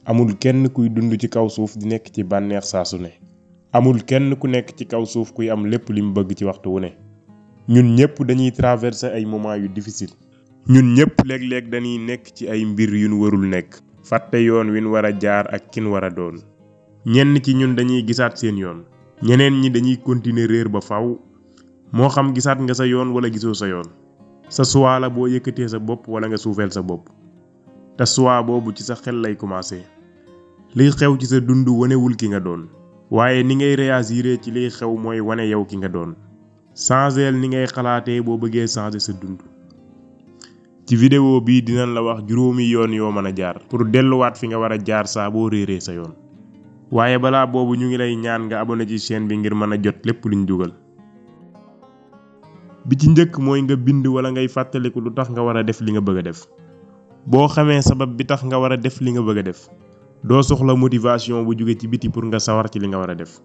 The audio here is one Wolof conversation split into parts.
amul kenn kuy dund ci kaw suuf di nekk ci bànneex saa su ne. amul kenn ku nekk ci kaw suuf kuy am lépp li mu bëgg ci waxtu wu ne. ñun ñëpp dañuy traverser ay moments yu difficile. ñun ñëpp léeg-léeg dañuy nekk ci ay mbir yu ñu warul nekk. fàtte yoon wi ñu war a jaar ak kin war a doon. ñenn ci ñun dañuy gisaat seen yoon. ñeneen ñi dañuy continuer réer ba faw. moo xam gisaat nga sa yoon wala gisoo sa yoon. sa choix la boo yëkkatee sa bopp wala nga suufeel sa bopp. te choix boobu ci sa xel lay commencer. liy xew ci sa dund wanewul ki nga doon. waaye ni ngay réagir ci liy xew mooy wane yow ki nga doon. changeel ni ngay xalaatee boo bëggee changer sa dund. ci vidéo bii dinañ la wax juróomi yoon yoo mën a jaar pour delluwaat fi nga war a jaar saa boo réeree sa yoon. waaye balaa boobu ñu ngi lay ñaan nga abonné ci chaîne bi ngir mën a jot lépp luñ dugal. bi ci njëkk mooy nga bind wala ngay fàttaliku lu tax nga war a def li nga bëgg a def. boo xamee sabab bi tax nga war a def li nga bëgg a def. doo soxla motivation bu jóge ci biti pour nga sawar ci li nga war a def.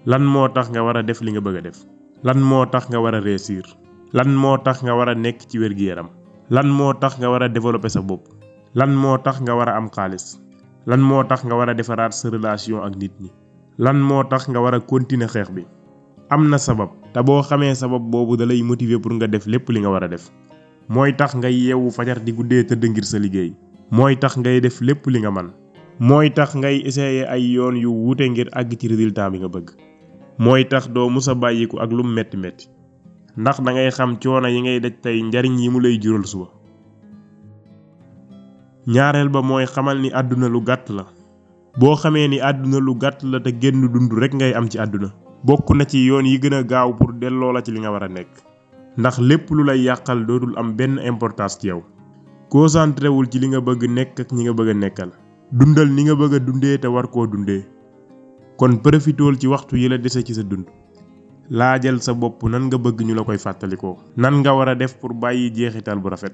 lan moo tax nga war a def li nga bëgg a def. lan moo tax nga war a réussir. lan moo tax nga war a nekk ci wér-gi-yaram. lan moo tax nga war a développer sa bopp. lan moo tax nga war a am xaalis. lan moo tax nga war a defaraat sa relation ak nit ñi. lan moo tax nga war a continuer xeex bi. am na sabab te boo xamee sabab boobu da lay motiver pour nga def lépp li nga war a def. mooy tax ngay yeewu fajar di guddee tëdd ngir sa liggéey. mooy tax ngay def lépp li nga man. mooy tax ngay essayer ay yoon yu wuute ngir àgg ci résultat bi nga bëgg. mooy tax doo musa bàyyiku ak lu mu metti metti. ndax da ngay xam coono yi ngay daj tey njariñ yi mu lay jural suba. ñaareel ba mooy xamal ni àdduna lu gàtt la. boo xamee ni àdduna lu gàtt la te génn dund rek ngay am ci àdduna. bokk na ci yoon yi gën a gaaw pour delloo la ci li nga war a nekk. ndax lépp lu lay yàqal dootul am benn importance ci yow. concentré wul ci li nga bëgg nekk ak ñi nga bëgg a nekkal. dundal ni nga bëgg a dundee te war koo dundee. kon profitool ci waxtu yi la dese ci sa dund. laajal sa bopp nan nga bëgg ñu la koy fàttalikoo. nan nga war a def pour bàyyi jeexital bu rafet.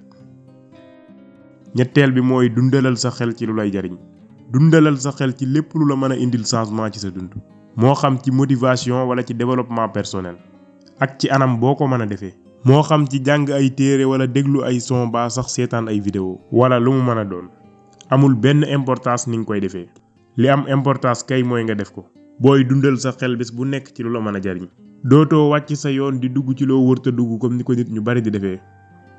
ñetteel bi mooy dundalal sa xel ci lu lay jariñ. dundalal sa xel ci lépp lu la mën a indil changement ci sa dund. moo xam ci motivation wala ci développement personnel. ak ci anam boo ko mën a defee. moo xam ci jàng ay téere wala déglu ay son ba sax seetaan ay vidéo wala lu mu mën a doon. amul benn importance ni nga koy defee. li am importance kay mooy nga def ko. booy dundal sa xel bés bu nekk ci lu la mën a jariñ. dootoo wàcc sa yoon di dugg ci loo wërta dugg comme ni ko nit ñu bari di defee.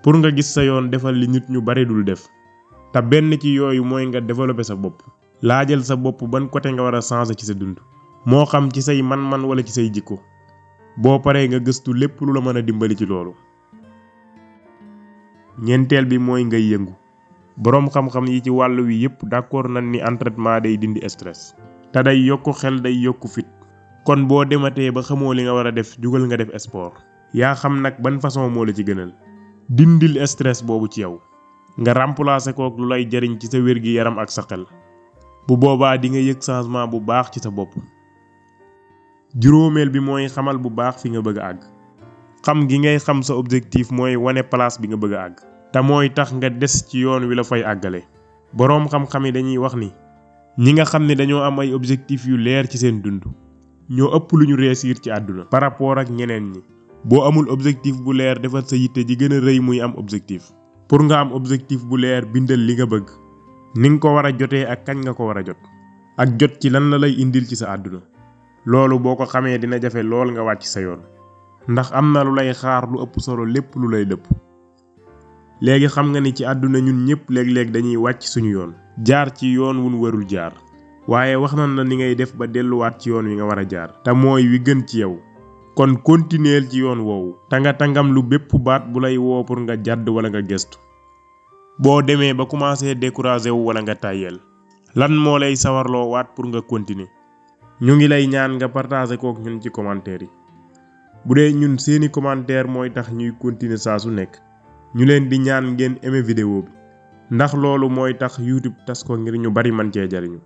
pour nga gis sa yoon defal li nit ñu bari dul def. te benn ci yooyu mooy nga développer sa bopp. laajal sa bopp ban côté nga war a changer ci sa dund. moo xam ci say man-man wala ci say jikko. boo paree nga gëstu lépp lu la mën a dimbali ci loolu. ñeenteel bi mooy ngay yëngu. boroom xam-xam yi ci wàll wi yépp d'accord nañ ni entraînement day dindi stress. te day yokku xel day yokku fit. kon boo dematee ba xamoo li nga war a def jugal nga def sport. yaa xam nag ban façon moo la ci gënal. dindil stress boobu ci yow. nga remplacer kook lu lay jariñ ci sa wér-gi-yaram ak sa xel. bu boobaa di nga yëg changement bu baax ci sa bopp. juróomeel bi mooy xamal bu baax fi nga bëgg a àgg. xam gi ngay xam sa objectif mooy wane place bi nga bëgg a àgg. te mooy tax nga des ci yoon wi la fay àggale. boroom xam-xam yi dañuy wax ni. ñi nga xam ne dañoo am ay objectif yu leer ci seen dund. ñoo ëpp lu ñu réussir ci àdduna. par rapport ak ñeneen ñi. boo amul objectif bu leer defal sa yitte ji gën a rëy muy am objectif. pour nga am objectif bu leer bindal li nga bëgg. ni nga ko war a jotee ak kañ nga ko war a jot. ak jot ci lan la lay indil ci sa àdduna. loolu boo ko xamee dina jafe lool nga wàcc sa yoon. ndax am na lu lay xaar lu ëpp solo lépp lu lay dëpp. léegi xam nga ni ci àdduna ñun ñëpp léeg-léeg dañuy wàcc suñu yoon. jaar ci yoon wun warul jaar. waaye wax nañ la ni ngay def ba delluwaat ci yoon wi nga war a jaar. te mooy wi gën ci yow. kon continueel ci yoon woowu. tangam lu bépp baat bu lay woo pour nga jàdd wala nga gestu. boo demee ba commencé découragé wu wala nga tàyyeel. lan moo lay sawarloo waat pour nga continuer. ñu ngi lay ñaan nga partager kook ñun ci commentaire yi. bu dee ñun seeni commentaire mooy tax ñuy continuer saa su nekk. ñu leen di ñaan ngeen aimer vidéo bi. ndax loolu mooy tax YouTube tas ko ngir ñu bari man cee jariñu.